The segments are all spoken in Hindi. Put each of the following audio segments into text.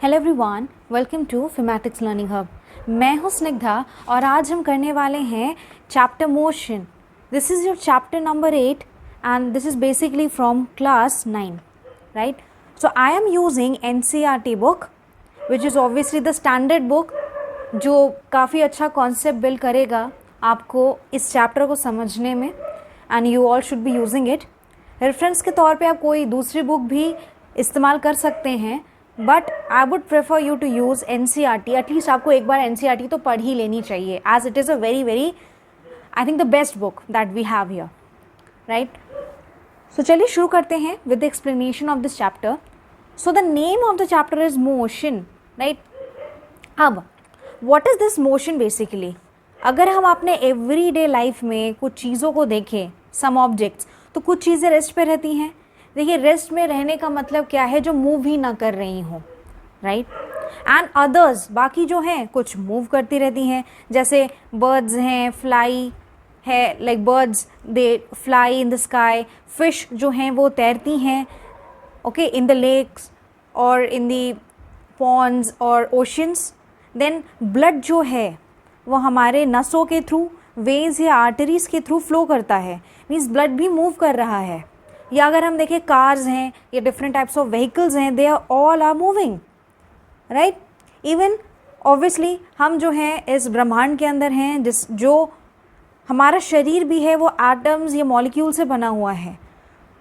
हेलो एवरीवन, वेलकम टू फिमेटिक्स लर्निंग हब। मैं हूं स्निग्धा और आज हम करने वाले हैं chapter motion. This is your chapter number 8 and this is basically from class 9, right? So I am using NCERT book which is obviously the standard book, जो काफ़ी अच्छा कॉन्सेप्ट बिल्ड करेगा आपको इस चैप्टर को समझने में, and you all should be using it. Reference के तौर पे आप कोई दूसरी बुक भी इस्तेमाल कर सकते हैं, but I would prefer you to use NCERT। At least आपको एक बार NCERT तो पढ़ ही लेनी चाहिए, as it is a very I think the best book that we have here, right? So चलिए शुरू करते हैं with the explanation of this chapter. So the name of the chapter is motion, right? अब what is this motion basically? अगर हम अपने एवरीडे लाइफ में कुछ चीज़ों को देखें, सम ऑब्जेक्ट्स, तो कुछ चीज़ें रेस्ट पे रहती हैं। देखिए, रेस्ट में रहने का मतलब क्या है? जो मूव ही ना कर रही हो, राइट? एंड अदर्स, बाकी जो हैं कुछ मूव करती रहती हैं, जैसे बर्ड्स हैं, फ्लाई है, like birds they fly in the sky. Fish जो हैं वो तैरती हैं, ओके, इन द लेक्स और इन द पॉन्ड्स और ओशंस। देन ब्लड जो है वो हमारे नसों के थ्रू, वेन्स या आर्टरीज के थ्रू फ्लो करता है, मीन्स ब्लड भी मूव कर रहा है। या अगर हम देखें कार्स हैं या डिफरेंट टाइप्स ऑफ व्हीकल्स हैं, they are all are moving, right? Even obviously हम जो हैं इस ब्रह्मांड के अंदर हैं, जो हमारा शरीर भी है वो एटम्स या मॉलिक्यूल से बना हुआ है।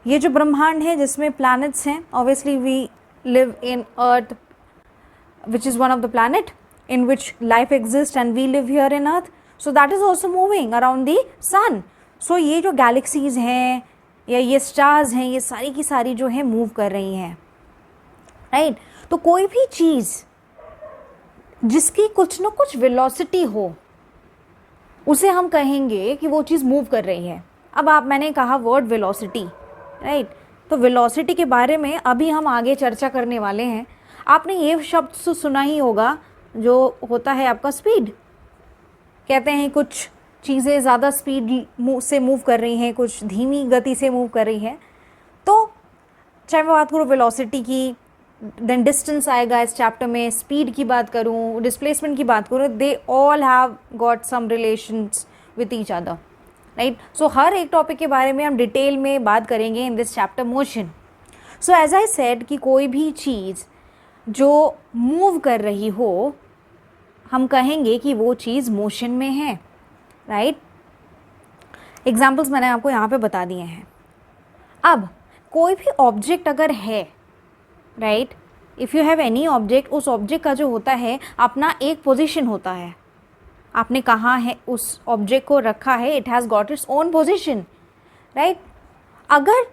ये जो ब्रह्मांड है जिसमें प्लैनेट्स हैं, obviously we live in earth which is one of the planet in which life exists and we live here in earth, so that is also moving around the sun. So ये जो galaxies हैं या ये stars हैं, ये सारी की सारी जो है मूव कर रही हैं, राइट? तो कोई भी चीज़ जिसकी कुछ ना कुछ वेलोसिटी हो, उसे हम कहेंगे कि वो चीज़ मूव कर रही है। अब मैंने कहा वर्ड वेलोसिटी, राइट? तो वेलोसिटी के बारे में अभी हम आगे चर्चा करने वाले हैं। आपने ये शब्द तो सुना ही होगा, जो होता है आपका स्पीड। कहते हैं कुछ चीज़ें ज़्यादा स्पीड से मूव कर रही हैं, कुछ धीमी गति से मूव कर रही हैं। तो चाहे मैं बात करूँ वेलोसिटी की, देन डिस्टेंस आएगा इस चैप्टर में, स्पीड की बात करूँ, डिस्प्लेसमेंट की बात करूँ, they all have got some relations with each other, right? So हर एक टॉपिक के बारे में हम डिटेल में बात करेंगे in this chapter motion. So as I said कि कोई भी चीज़ जो मूव कर रही हो, हम कहेंगे कि वो चीज़ मोशन में है, राइट? एग्जाम्पल्स मैंने आपको यहाँ पे बता दिए हैं। अब कोई भी ऑब्जेक्ट अगर है, right, if you have any object, उस ऑब्जेक्ट का जो होता है अपना एक पोजीशन होता है। आपने कहाँ है उस ऑब्जेक्ट को रखा है, it has got its own position, right? अगर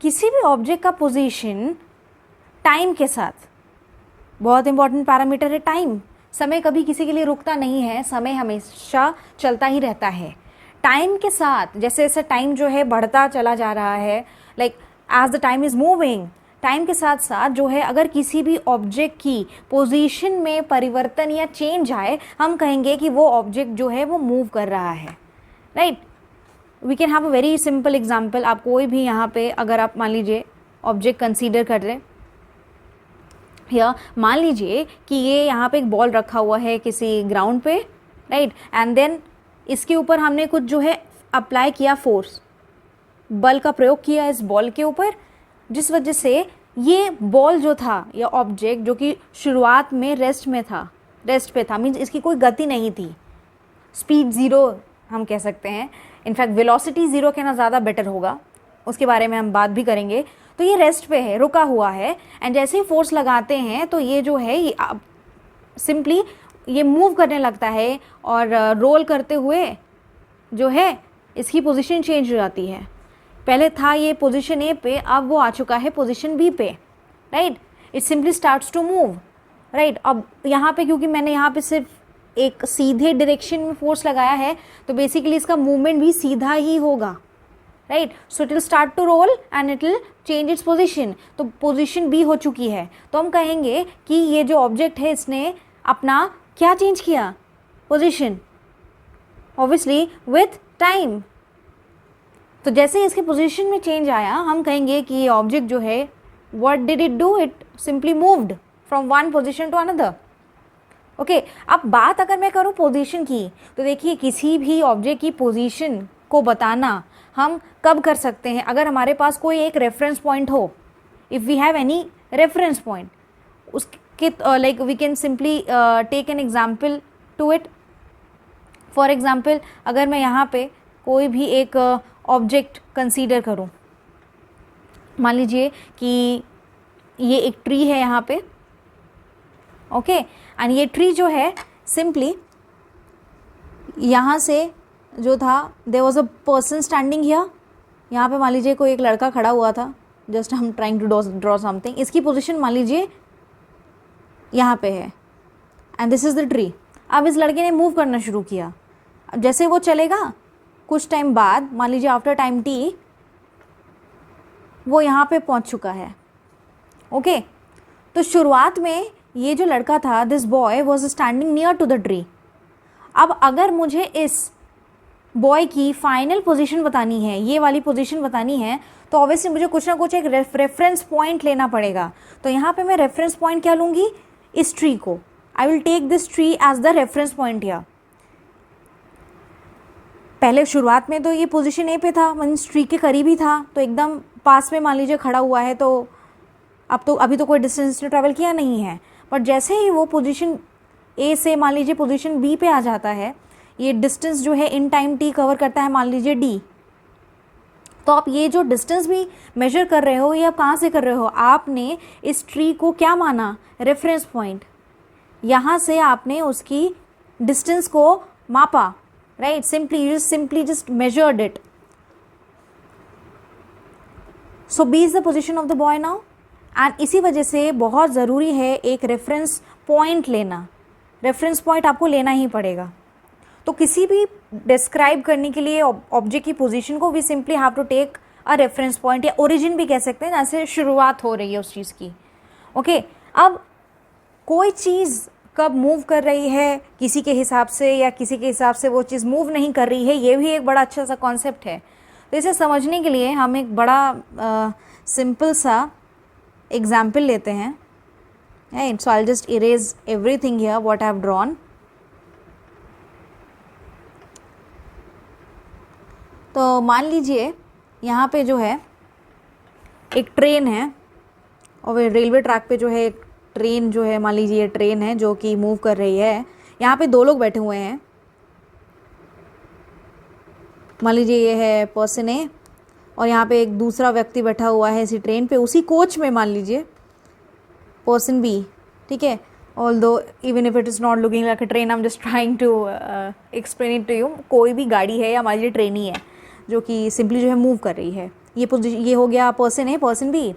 किसी भी ऑब्जेक्ट का पोजीशन टाइम के साथ, बहुत इंपॉर्टेंट पैरामीटर है टाइम, समय कभी किसी के लिए रुकता नहीं है, समय हमेशा चलता ही रहता है। टाइम के साथ जैसे जैसे टाइम जो है बढ़ता चला जा रहा है, like as the time is moving, time के साथ साथ जो है अगर किसी भी ऑब्जेक्ट की पोजीशन में परिवर्तन या चेंज आए, हम कहेंगे कि वो ऑब्जेक्ट जो है वो मूव कर रहा है, right? We can have a very simple example. आप कोई भी यहाँ पे अगर आप मान लीजिए ऑब्जेक्ट कंसीडर कर रहे, या मान लीजिए कि ये यहाँ पे एक बॉल रखा हुआ है किसी ग्राउंड पे, राइट? एंड देन इसके ऊपर हमने कुछ जो है अप्लाई किया, फोर्स, बल का प्रयोग किया इस बॉल के ऊपर, जिस वजह से ये बॉल जो था या ऑब्जेक्ट जो कि शुरुआत में रेस्ट पे था, मीन्स इसकी कोई गति नहीं थी, स्पीड ज़ीरो हम कह सकते हैं, इनफैक्ट वेलोसिटी ज़ीरो कहना ज़्यादा बेटर होगा, उसके बारे में हम बात भी करेंगे। तो ये रेस्ट पे है, रुका हुआ है, एंड जैसे ही फोर्स लगाते हैं तो ये जो है ये सिंपली ये मूव करने लगता है, और रोल करते हुए जो है इसकी पोजीशन चेंज हो जाती है। पहले था ये पोजीशन ए पे, अब वो आ चुका है पोजीशन बी पे, right? It simply starts to move, right? अब यहाँ पे क्योंकि मैंने यहाँ पे सिर्फ एक सीधे डायरेक्शन में फोर्स लगाया है, तो बेसिकली इसका मूवमेंट भी सीधा ही होगा, right? So it will start to roll and it will change its position. तो पोजीशन बी हो चुकी है, तो हम कहेंगे कि ये जो ऑब्जेक्ट है इसने अपना क्या चेंज किया, पोजीशन, ऑब्वियसली विथ टाइम। तो जैसे इसके पोजीशन में चेंज आया, हम कहेंगे कि ये ऑब्जेक्ट जो है, what did it do? It simply moved from one position to another. Okay, अब बात अगर मैं करूँ पोजीशन की, तो देखिए किसी भी ऑब्जेक्ट की पोजीशन को बताना हम कब कर सकते हैं, अगर हमारे पास कोई एक रेफरेंस पॉइंट हो। If we have any reference point, उसके like we can simply take an example to it. For example, अगर मैं यहाँ पे कोई भी एक ऑब्जेक्ट कंसीडर करूँ, मान लीजिए कि ये एक ट्री है यहाँ पे, ओके, एंड ये ट्री जो है सिंपली यहाँ से जो था, there was a person standing here, यहाँ पे मान लीजिए कोई एक लड़का खड़ा हुआ था, जस्ट हम ट्राइंग टू ड्रॉ समथिंग, इसकी पोजीशन मान लीजिए यहाँ पे है, and this is the tree. अब इस लड़के ने मूव करना शुरू किया। अब जैसे वो चलेगा, कुछ टाइम बाद, मान लीजिए आफ्टर टाइम टी, वो यहाँ पे पहुँच चुका है। ओके, तो शुरुआत में ये जो लड़का था, this boy was standing near to the tree. अब अगर मुझे इस बॉय की फाइनल पोजीशन बतानी है, ये वाली पोजीशन बतानी है, तो ऑब्वियसली मुझे कुछ ना कुछ एक रेफरेंस पॉइंट लेना पड़ेगा। तो यहाँ पे मैं रेफरेंस पॉइंट क्या लूँगी, इस ट्री को। I will take this tree as the reference point here. पहले शुरुआत में तो ये पोजीशन ए पे था, मीन्स ट्री के करीब ही था, तो एकदम पास में मान लीजिए खड़ा हुआ है, तो अभी तो कोई डिस्टेंस ट्रैवल किया नहीं है। बट जैसे ही वो पोजीशन ए से मान लीजिए पोजीशन बी पे आ जाता है, ये डिस्टेंस जो है इन टाइम टी कवर करता है मान लीजिए डी। तो आप ये जो डिस्टेंस भी मेजर कर रहे हो, ये आप कहाँ से कर रहे हो, आपने इस ट्री को क्या माना, रेफरेंस पॉइंट। यहाँ से आपने उसकी डिस्टेंस को मापा, right, simply just measured it. So B is the position of the boy now, and इसी वजह से बहुत ज़रूरी है एक रेफरेंस पॉइंट लेना। रेफरेंस पॉइंट आपको लेना ही पड़ेगा। तो किसी भी डिस्क्राइब करने के लिए ऑब्जेक्ट की पोजीशन को we simply have to take a reference point, या ओरिजिन भी कह सकते हैं, जहाँ से शुरुआत हो रही है उस चीज़ की। ओके, अब कोई चीज़ कब मूव कर रही है किसी के हिसाब से, या किसी के हिसाब से वो चीज़ मूव नहीं कर रही है, ये भी एक बड़ा अच्छा सा कॉन्सेप्ट है। तो इसे समझने के लिए हम एक बड़ा सिंपल सा एग्जाम्पल लेते हैं। Right, so I'll just erase everything here what I have drawn. तो मान लीजिए यहाँ पे जो है एक ट्रेन है, और रेलवे ट्रैक पे जो है एक ट्रेन जो है, मान लीजिए ये ट्रेन है जो कि मूव कर रही है। यहाँ पे दो लोग बैठे हुए हैं, मान लीजिए ये है पर्सन ए, और यहाँ पे एक दूसरा व्यक्ति बैठा हुआ है इसी ट्रेन पे, उसी कोच में मान लीजिए पर्सन बी, ठीक है। Although even if it is not looking like a train, I am just trying to explain it to you. कोई भी गाड़ी है या हमारी लिए ट्रेन ही है जो कि सिंपली जो है मूव कर रही है। ये पोजीशन, ये हो गया पर्सन है, पर्सन बी।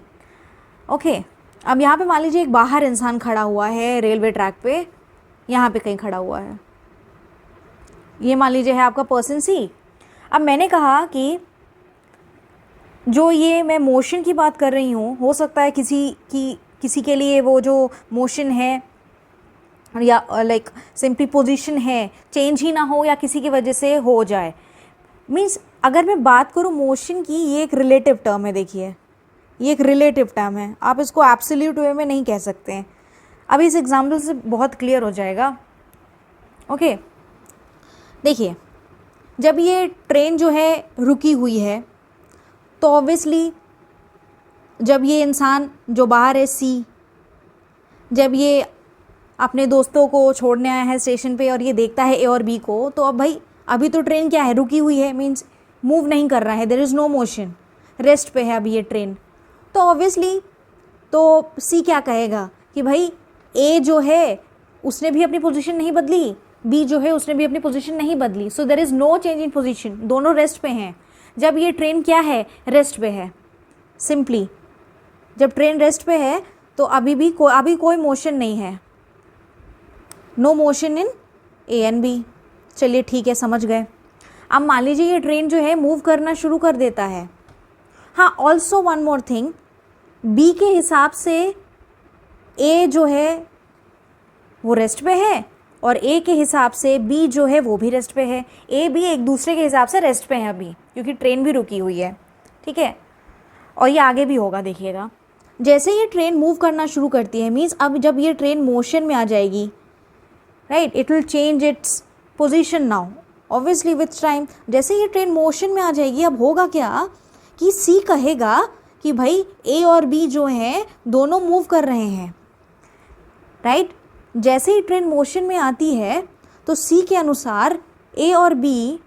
ओके, अब यहाँ पे मान लीजिए एक बाहर इंसान खड़ा हुआ है रेलवे ट्रैक पे, यहाँ पे कहीं खड़ा हुआ है, ये मान लीजिए है आपका पर्सन सी। अब मैंने कहा कि जो ये मैं मोशन की बात कर रही हूँ, हो सकता है किसी के लिए वो जो मोशन है या लाइक सिंपली पोजीशन है चेंज ही ना हो, या किसी की वजह से हो जाए। मीन्स अगर मैं बात करूँ मोशन की, ये एक रिलेटिव टर्म है। देखिए ये एक रिलेटिव टर्म है, आप इसको एब्सोल्यूट वे में नहीं कह सकते हैं। अभी इस एग्जाम्पल से बहुत क्लियर हो जाएगा। ओके, देखिए जब ये ट्रेन जो है रुकी हुई है, तो ऑब्वियसली जब ये इंसान जो बाहर है सी, जब ये अपने दोस्तों को छोड़ने आया है स्टेशन पे और ये देखता है ए और बी को, तो अब भाई अभी तो ट्रेन क्या है, रुकी हुई है, मीन्स मूव नहीं कर रहा है, there is no motion, rest पे है अभी ये ट्रेन। तो ऑब्वियसली तो सी क्या कहेगा कि भाई ए जो है उसने भी अपनी पोजीशन नहीं बदली, बी जो है उसने भी अपनी पोजीशन नहीं बदली, so there is no change in position, दोनों रेस्ट पे हैं। जब ये ट्रेन क्या है, रेस्ट पे है। सिंपली जब ट्रेन रेस्ट पे है तो अभी कोई मोशन नहीं है, no motion in A and B. चलिए ठीक है, समझ गए। अब मान लीजिए ये ट्रेन जो है मूव करना शुरू कर देता है। हाँ, also one more thing, B के हिसाब से ए जो है वो रेस्ट पे है, और ए के हिसाब से बी जो है वो भी रेस्ट पे है। ए बी एक दूसरे के हिसाब से रेस्ट पे है अभी, क्योंकि ट्रेन भी रुकी हुई है, ठीक है। और ये आगे भी होगा, देखिएगा जैसे ये ट्रेन मूव करना शुरू करती है, मीन्स अब जब ये ट्रेन मोशन में आ जाएगी, right, it will change its position now obviously with time. जैसे ये ट्रेन मोशन में आ जाएगी, अब होगा क्या कि सी कहेगा कि भाई ए और बी जो हैं दोनों मूव कर रहे हैं, राइट। जैसे ही ट्रेन मोशन में आती है तो सी के अनुसार ए और बी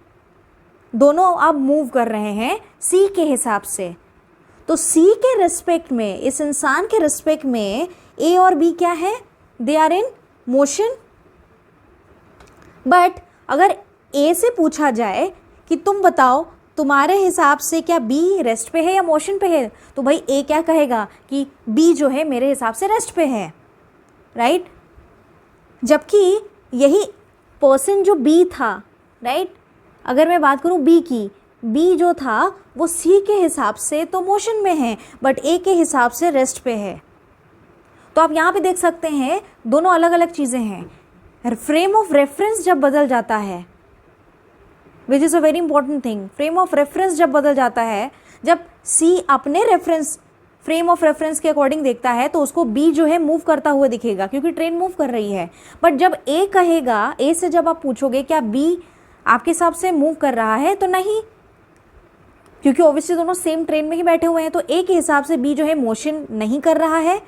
दोनों अब मूव कर रहे हैं सी के हिसाब से। तो सी के रिस्पेक्ट में, इस इंसान के रिस्पेक्ट में ए और बी क्या है, they are in motion. But अगर ए से पूछा जाए कि तुम बताओ तुम्हारे हिसाब से क्या बी रेस्ट पे है या मोशन पे है, तो भाई ए क्या कहेगा कि बी जो है मेरे हिसाब से रेस्ट पे है, राइट। जबकि यही पर्सन जो बी था, राइट, अगर मैं बात करूं बी की, बी जो था वो सी के हिसाब से तो मोशन में है बट ए के हिसाब से रेस्ट पे है। तो आप यहाँ पे देख सकते हैं दोनों अलग अलग चीज़ें हैं। फ्रेम ऑफ रेफरेंस जब बदल जाता है, which is a very important thing, frame of reference जब बदल जाता है, जब सी अपने रेफरेंस फ्रेम ऑफ रेफरेंस के अकॉर्डिंग देखता है तो उसको बी जो है मूव करता हुआ दिखेगा क्योंकि ट्रेन मूव कर रही है। बट जब ए कहेगा, ए से जब आप पूछोगे क्या बी आपके हिसाब से मूव कर रहा है, तो नहीं, क्योंकि ऑब्वियसली दोनों सेम ट्रेन में ही बैठे हुए हैं। तो ए के हिसाब से बी जो है मोशन नहीं कर रहा है,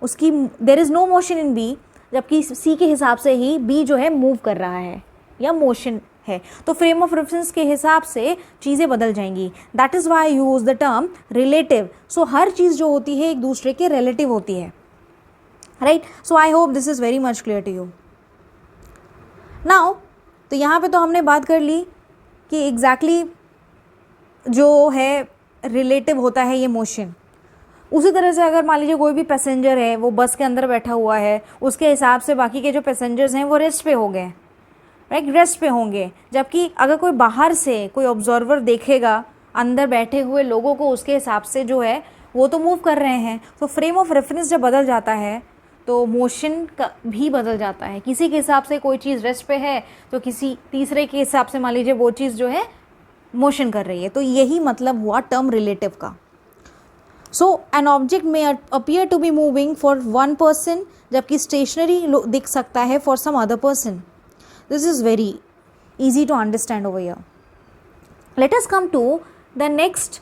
उसकी there is no motion in B, जबकि सी के हिसाब से ही बी जो है मूव कर रहा है या मोशन है। तो फ्रेम ऑफ रेफरेंस के हिसाब से चीज़ें बदल जाएंगी। That is why use the term relative. So हर चीज़ जो होती है एक दूसरे के रिलेटिव होती है, right. So I hope this is very much clear to you now. तो यहाँ पे तो हमने बात कर ली कि एग्जैक्टली जो है रिलेटिव होता है ये मोशन। उसी तरह से अगर मान लीजिए कोई भी पैसेंजर है, वो बस के अंदर बैठा हुआ है, उसके हिसाब से बाकी के जो पैसेंजर्स हैं वो रेस्ट पे हो गए, राइट, रेस्ट पे होंगे। जबकि अगर कोई बाहर से कोई ऑब्जर्वर देखेगा अंदर बैठे हुए लोगों को, उसके हिसाब से जो है वो तो मूव कर रहे हैं। तो फ्रेम ऑफ रेफरेंस जब बदल जाता है तो मोशन का भी बदल जाता है। किसी के हिसाब से कोई चीज़ रेस्ट पे है तो किसी तीसरे के हिसाब से मान लीजिए वो चीज़ जो है मोशन कर रही है। तो यही मतलब हुआ टर्म रिलेटिव का। So an object may appear to be moving for one person, जबकि स्टेशनरी दिख सकता है for some other person. This is very easy to understand over here. Let us come to the next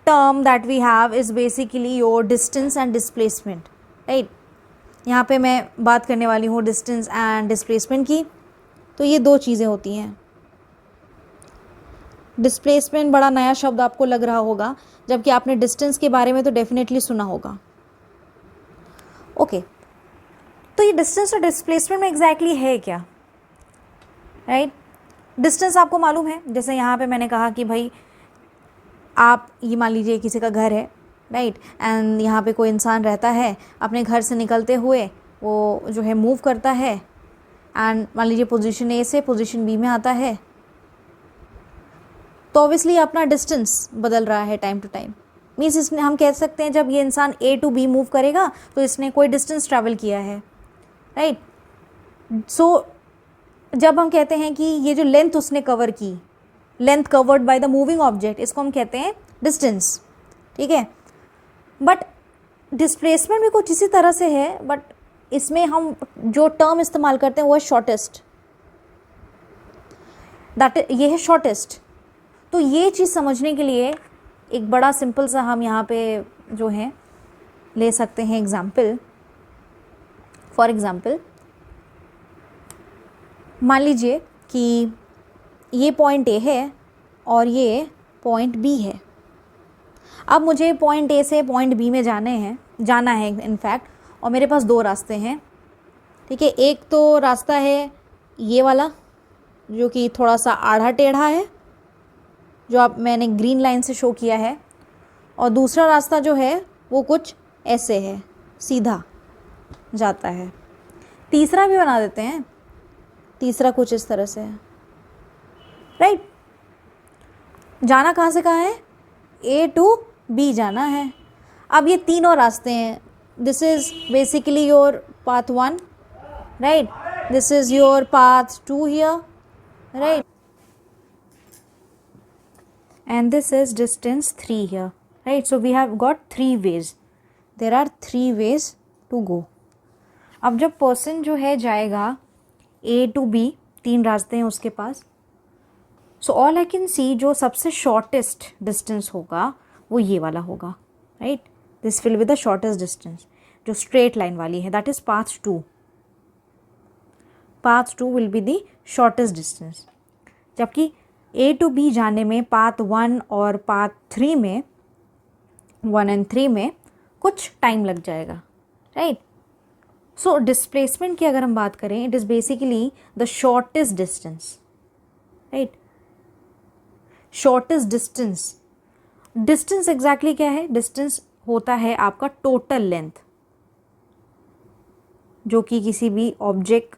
term that we have is basically your distance and displacement, right? यहाँ पे मैं बात करने वाली हूँ distance and displacement की। तो ये दो चीज़ें होती हैं। डिस्प्लेसमेंट बड़ा नया शब्द आपको लग रहा होगा, जबकि आपने डिस्टेंस के बारे में तो डेफिनेटली सुना होगा। ओके, तो ये डिस्टेंस और डिस्प्लेसमेंट में एग्जैक्टली है क्या, राइट? डिस्टेंस आपको मालूम है, जैसे यहाँ पे मैंने कहा कि भाई आप ये मान लीजिए किसी का घर है, राइट, एंड यहाँ पे कोई इंसान रहता है, अपने घर से निकलते हुए वो जो है मूव करता है एंड मान लीजिए पोजीशन ए से पोजीशन बी में आता है, तो ऑब्वियसली अपना डिस्टेंस बदल रहा है टाइम टू टाइम। मीन्स इसने हम कह सकते हैं जब ये इंसान ए टू बी मूव करेगा तो इसने कोई डिस्टेंस ट्रैवल किया है, राइट। सो जब हम कहते हैं कि ये जो लेंथ उसने कवर की, length covered by the moving object, इसको हम कहते हैं डिस्टेंस, ठीक है। बट डिस्प्लेसमेंट भी कुछ इसी तरह से है, बट इसमें हम जो टर्म इस्तेमाल करते हैं वो है शॉर्टेस्ट, ये है शॉर्टेस्ट। तो ये चीज़ समझने के लिए एक बड़ा सिंपल सा हम यहाँ पे जो है ले सकते हैं एग्जाम्पल। फॉर एग्ज़ाम्पल मान लीजिए कि ये पॉइंट ए है और ये पॉइंट बी है। अब मुझे पॉइंट ए से पॉइंट बी में जाना है इनफैक्ट, और मेरे पास दो रास्ते हैं, ठीक है। एक तो रास्ता है ये वाला जो कि थोड़ा सा आड़ा टेढ़ा है, जो मैंने ग्रीन लाइन से शो किया है, और दूसरा रास्ता जो है वो कुछ ऐसे है, सीधा जाता है। तीसरा भी बना देते हैं, तीसरा कुछ इस तरह से है, राइट। जाना कहाँ से कहाँ है, ए टू बी जाना है। अब ये तीनों रास्ते हैं, this is basically your path 1, right, this is your path 2 here, right, and this is distance 3 here, right? So we have got 3 ways, there are 3 ways to गो। अब जब पर्सन जो है जाएगा A to B, 3 रास्ते हैं उसके पास, so all I can see जो सबसे शॉर्टेस्ट डिस्टेंस होगा वो ये वाला होगा, right. This will be the shortest distance, जो स्ट्रेट लाइन वाली है, that is path 2। Path 2 will be the shortest distance, जबकि A to B जाने में पाथ 1 और पाथ 3 में, 1 and 3 में कुछ टाइम लग जाएगा, राइट। सो डिस्प्लेसमेंट की अगर हम बात करें, it is basically the shortest distance, right. Shortest distance, distance exactly क्या है? डिस्टेंस होता है आपका टोटल लेंथ, जो कि किसी भी ऑब्जेक्ट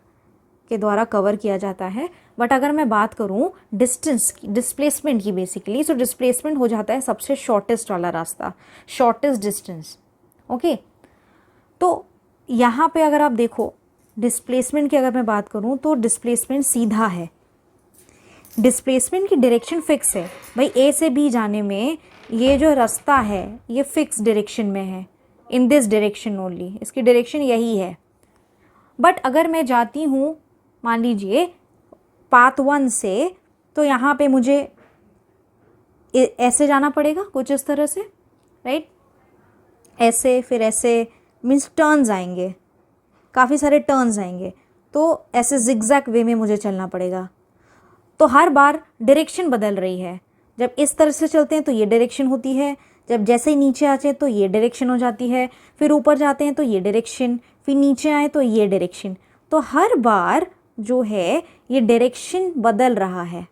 के द्वारा कवर किया जाता है। बट अगर मैं बात करूं डिस्टेंस की, डिस्प्लेसमेंट की बेसिकली, सो डिस्प्लेसमेंट हो जाता है सबसे शॉर्टेस्ट वाला रास्ता, शॉर्टेस्ट डिस्टेंस, ओके। तो यहाँ पे अगर आप देखो डिस्प्लेसमेंट की अगर मैं बात करूं तो डिस्प्लेसमेंट सीधा है, डिस्प्लेसमेंट की डायरेक्शन फिक्स है भाई। A से B जाने में ये जो रास्ता है ये फिक्स डायरेक्शन में है, इन दिस डायरेक्शन ओनली, इसकी डायरेक्शन यही है। बट अगर मैं जाती हूँ मान लीजिए पाथ 1 से, तो यहाँ पे मुझे ऐसे जाना पड़ेगा कुछ इस तरह से, राइट। ऐसे, फिर ऐसे, मीन्स टर्न्स आएंगे, काफ़ी सारे टर्न्स आएंगे, तो ऐसे जिगजैग वे में मुझे चलना पड़ेगा। तो हर बार डायरेक्शन बदल रही है, जब इस तरह से चलते हैं तो ये डायरेक्शन होती है, जब जैसे ही नीचे आते हैं तो ये डायरेक्शन हो जाती है, फिर ऊपर जाते हैं तो ये डायरेक्शन, फिर नीचे आए तो ये डायरेक्शन। तो हर बार जो है ये डायरेक्शन बदल रहा है,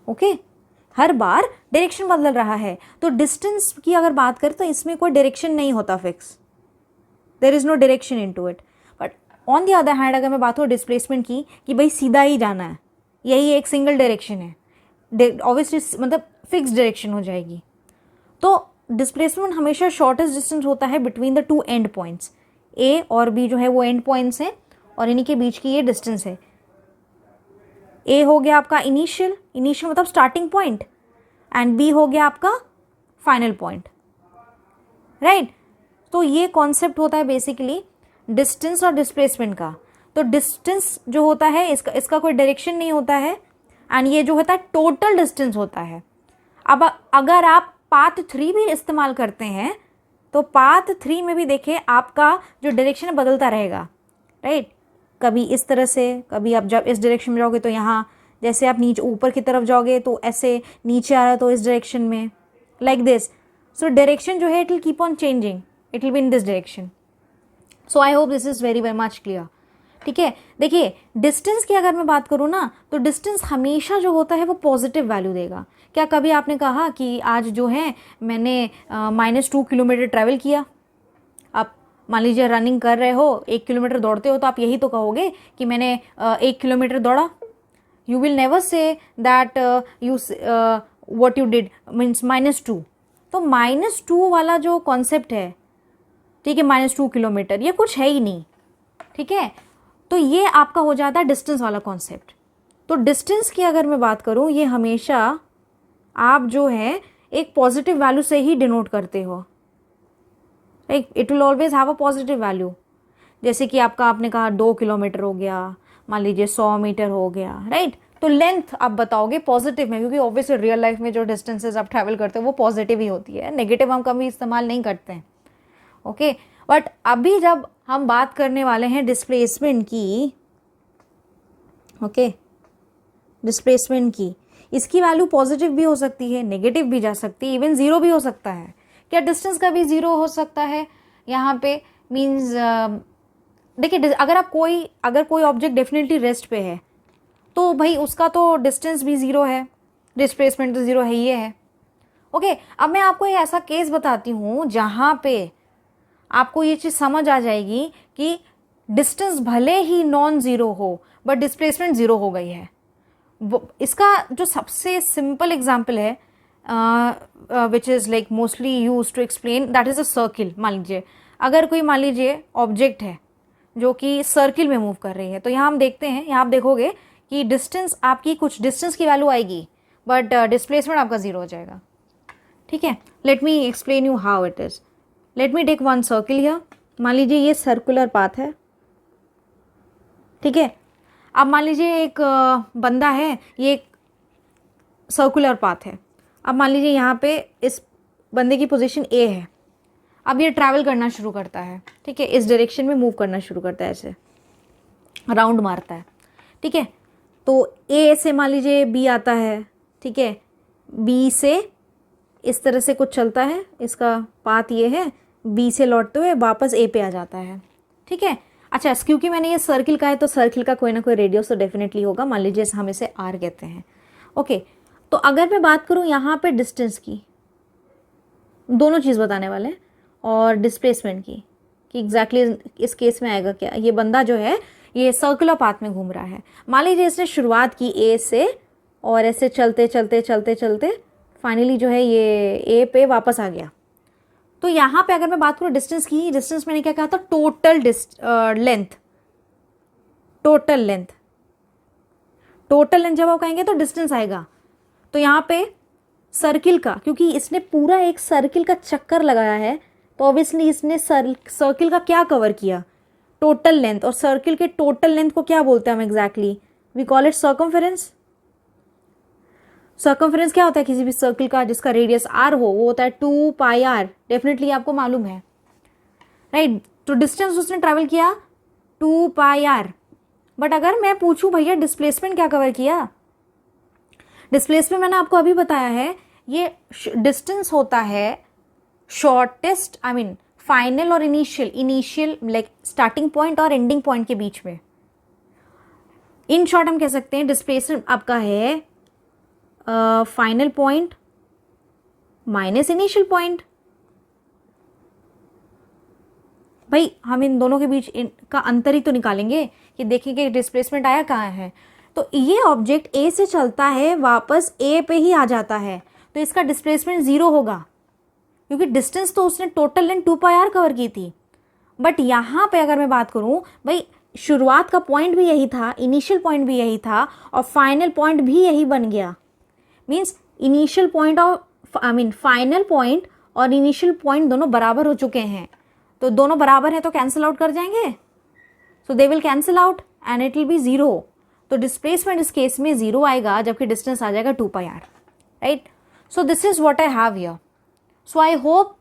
ओके। हर बार डायरेक्शन बदल रहा है। तो डिस्टेंस की अगर बात करें तो इसमें कोई डायरेक्शन नहीं होता फिक्स, there is no direction into it. But on the other hand अगर मैं बात करूँ डिस्प्लेसमेंट की, कि भाई सीधा ही जाना है, यही एक सिंगल डायरेक्शन है, ऑब्वियसली मतलब फिक्स डायरेक्शन हो जाएगी। तो डिस्प्लेसमेंट हमेशा शॉर्टेस्ट डिस्टेंस होता है between the 2 and points. A और B जो है वो एंड पॉइंट्स हैं और इन्हीं के बीच की ये डिस्टेंस है। A हो गया आपका इनिशियल मतलब स्टार्टिंग पॉइंट, एंड B हो गया आपका फाइनल पॉइंट, राइट। तो ये कॉन्सेप्ट होता है बेसिकली डिस्टेंस और डिस्प्लेसमेंट का। तो डिस्टेंस जो होता है इसका कोई डायरेक्शन नहीं होता है, एंड ये जो होता है टोटल डिस्टेंस होता है। अब अगर आप पाथ 3 भी इस्तेमाल करते हैं तो पाथ 3 में भी देखिए आपका जो डायरेक्शन बदलता रहेगा, राइट। कभी इस तरह से, कभी आप जब इस डायरेक्शन में जाओगे तो यहाँ, जैसे आप नीचे ऊपर की तरफ जाओगे तो ऐसे, नीचे आ रहा है तो इस डायरेक्शन में, लाइक दिस। सो डायरेक्शन जो है it will keep on changing, it will be in this direction. So I hope this is very very much clear, ठीक है। देखिए डिस्टेंस की अगर मैं बात करूँ ना, तो डिस्टेंस हमेशा जो होता है वो पॉजिटिव वैल्यू देगा। क्या कभी आपने कहा कि आज जो है मैंने -2 किलोमीटर ट्रैवल किया? आप मान लीजिए रनिंग कर रहे हो, 1 किलोमीटर दौड़ते हो, तो आप यही तो कहोगे कि मैंने 1 किलोमीटर दौड़ा। You will never say that you what you did means -2। तो -2 वाला जो कॉन्सेप्ट है, ठीक है, -2 किलोमीटर, ये कुछ है ही नहीं, ठीक है। तो ये आपका हो जाता है डिस्टेंस वाला कॉन्सेप्ट। तो डिस्टेंस की अगर मैं बात करूं, ये हमेशा आप जो है एक पॉजिटिव वैल्यू से ही डिनोट करते हो, right. It will always have a positive value. जैसे कि आपने कहा 2 किलोमीटर हो गया, मान लीजिए 100 मीटर हो गया, राइट। तो लेंथ आप बताओगे पॉजिटिव में, क्योंकि ऑब्वियसली रियल लाइफ में जो डिस्टेंसेज आप ट्रैवल करते हो वो पॉजिटिव ही होती है, नेगेटिव हम कभी इस्तेमाल नहीं करते हैं, ओके। बट अभी जब हम बात करने वाले हैं डिस्प्लेसमेंट की, ओके, डिस्प्लेसमेंट की, इसकी वैल्यू पॉजिटिव भी हो सकती है, नेगेटिव भी जा सकती है, इवन 0 भी हो सकता है। क्या डिस्टेंस का भी 0 हो सकता है यहाँ पे? मीन्स देखिए अगर कोई ऑब्जेक्ट डेफिनेटली रेस्ट पे है तो भाई उसका तो डिस्टेंस भी 0 है, डिस्प्लेसमेंट तो 0 है ही है, ओके। अब मैं आपको एक ऐसा केस बताती हूँ जहाँ पे आपको ये चीज़ समझ आ जाएगी कि डिस्टेंस भले ही नॉन ज़ीरो हो बट डिस्प्लेसमेंट 0 हो गई है। इसका जो सबसे सिंपल एग्जाम्पल है which is like mostly use to explain, that is a circle. मान लीजिए अगर कोई मान लीजिए ऑब्जेक्ट है जो कि सर्किल में मूव कर रही है, तो यहाँ हम देखते हैं, यहाँ आप देखोगे कि डिस्टेंस आपकी कुछ डिस्टेंस की वैल्यू आएगी बट डिस्प्लेसमेंट आपका 0 हो जाएगा, ठीक है, let me explain you how it is. Let me take one circle here. मान लीजिए ये सर्कुलर पाथ है, ठीक है। अब मान लीजिए एक बंदा है, ये एक सर्कुलर पाथ है। अब मान लीजिए यहाँ पे इस बंदे की पोजीशन ए है। अब ये ट्रैवल करना शुरू करता है, ठीक है, इस डायरेक्शन में मूव करना शुरू करता है, ऐसे राउंड मारता है, ठीक है। तो ए से मान लीजिए बी आता है, ठीक है, बी से इस तरह से कुछ चलता है, इसका पाथ ये है, बी से लौटते हुए वापस ए पे आ जाता है, ठीक है। अच्छा, क्योंकि मैंने ये सर्किल का है तो सर्किल का कोई ना कोई रेडियस तो डेफिनेटली होगा। मान लीजिए हम इसे आर कहते हैं, ओके। तो अगर मैं बात करूँ यहाँ पे डिस्टेंस की, दोनों चीज़ बताने वाले हैं, और डिस्प्लेसमेंट की कि एग्जैक्टली इस केस में आएगा क्या। ये बंदा जो है ये सर्कुलर पाथ में घूम रहा है। मान लीजिए इसने शुरुआत की ए से और ऐसे चलते चलते चलते चलते फाइनली जो है ये ए पे वापस आ गया। तो यहाँ पे अगर मैं बात करूँ डिस्टेंस की, डिस्टेंस मैंने क्या कहा था, total length. Total length, total length जब आप कहेंगे तो डिस्टेंस आएगा। तो यहाँ पे सर्किल का, क्योंकि इसने पूरा एक सर्किल का चक्कर लगाया है, तो ऑब्वियसली इसने सर्किल का क्या कवर किया, टोटल लेंथ। और सर्किल के टोटल लेंथ को क्या बोलते हैं हम exactly, we call it circumference. Circumference क्या होता है किसी भी सर्किल का जिसका रेडियस आर हो, वो होता है 2 पाई आर। डेफिनेटली आपको मालूम है, राइट। तो डिस्टेंस उसने ट्रैवल किया 2 पाई आर। बट अगर मैं पूछूं भैया डिस्प्लेसमेंट क्या कवर किया, डिस्प्लेसमेंट मैंने आपको अभी बताया है, ये डिस्टेंस होता है शॉर्टेस्ट, आई मीन फाइनल और इनिशियल लाइक स्टार्टिंग पॉइंट और एंडिंग पॉइंट के बीच में। इन शॉर्ट हम कह सकते हैं डिस्प्लेसमेंट आपका है final point minus initial point. भाई हम इन दोनों के बीच का अंतर ही तो निकालेंगे कि देखेंगे डिस्प्लेसमेंट आया कहाँ है। तो ये ऑब्जेक्ट ए से चलता है वापस ए पे ही आ जाता है, तो इसका डिस्प्लेसमेंट 0 होगा, क्योंकि डिस्टेंस तो उसने total length 2 pi r cover की थी। बट यहाँ पे अगर मैं बात करूँ, भाई शुरुआत का पॉइंट भी यही था, इनिशियल पॉइंट भी यही था, और फाइनल पॉइंट भी यही बन गया। मीन्स इनिशियल पॉइंट और फाइनल पॉइंट और इनिशियल पॉइंट दोनों बराबर हो चुके हैं। तो दोनों बराबर हैं तो कैंसिल आउट कर जाएंगे, so they will cancel out and it will be 0। तो डिस्प्लेसमेंट इस केस में 0 आएगा, जबकि डिस्टेंस आ जाएगा 2 pi r, right. So this is what I have here. So I hope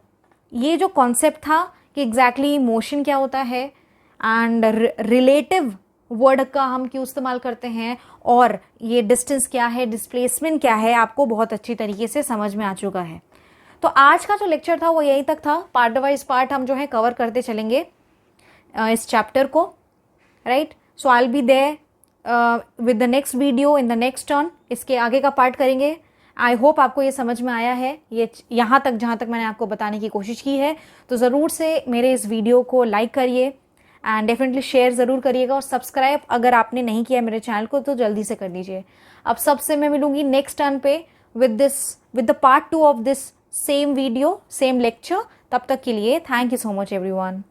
ये जो कॉन्सेप्ट था कि एग्जैक्टली मोशन क्या होता है एंड रिलेटिव वर्ड का हम क्यों इस्तेमाल करते हैं, और ये डिस्टेंस क्या है, डिस्प्लेसमेंट क्या है, आपको बहुत अच्छी तरीके से समझ में आ चुका है। तो आज का जो लेक्चर था वो यहीं तक था। पार्ट वाइज पार्ट हम जो है कवर करते चलेंगे इस चैप्टर को, right. So I will be there with the next video in the next turn. इसके आगे का पार्ट करेंगे। आई होप आपको ये समझ में आया है, ये यहाँ तक जहाँ तक मैंने आपको बताने की कोशिश की है। तो ज़रूर से मेरे इस वीडियो को लाइक करिए एंड डेफिनेटली शेयर ज़रूर करिएगा, और सब्सक्राइब अगर आपने नहीं किया मेरे चैनल को तो जल्दी से कर लीजिए। अब सबसे मैं मिलूंगी नेक्स्ट टर्न पे with the part 2 of this same video, same lecture. तब तक के लिए thank you so much everyone.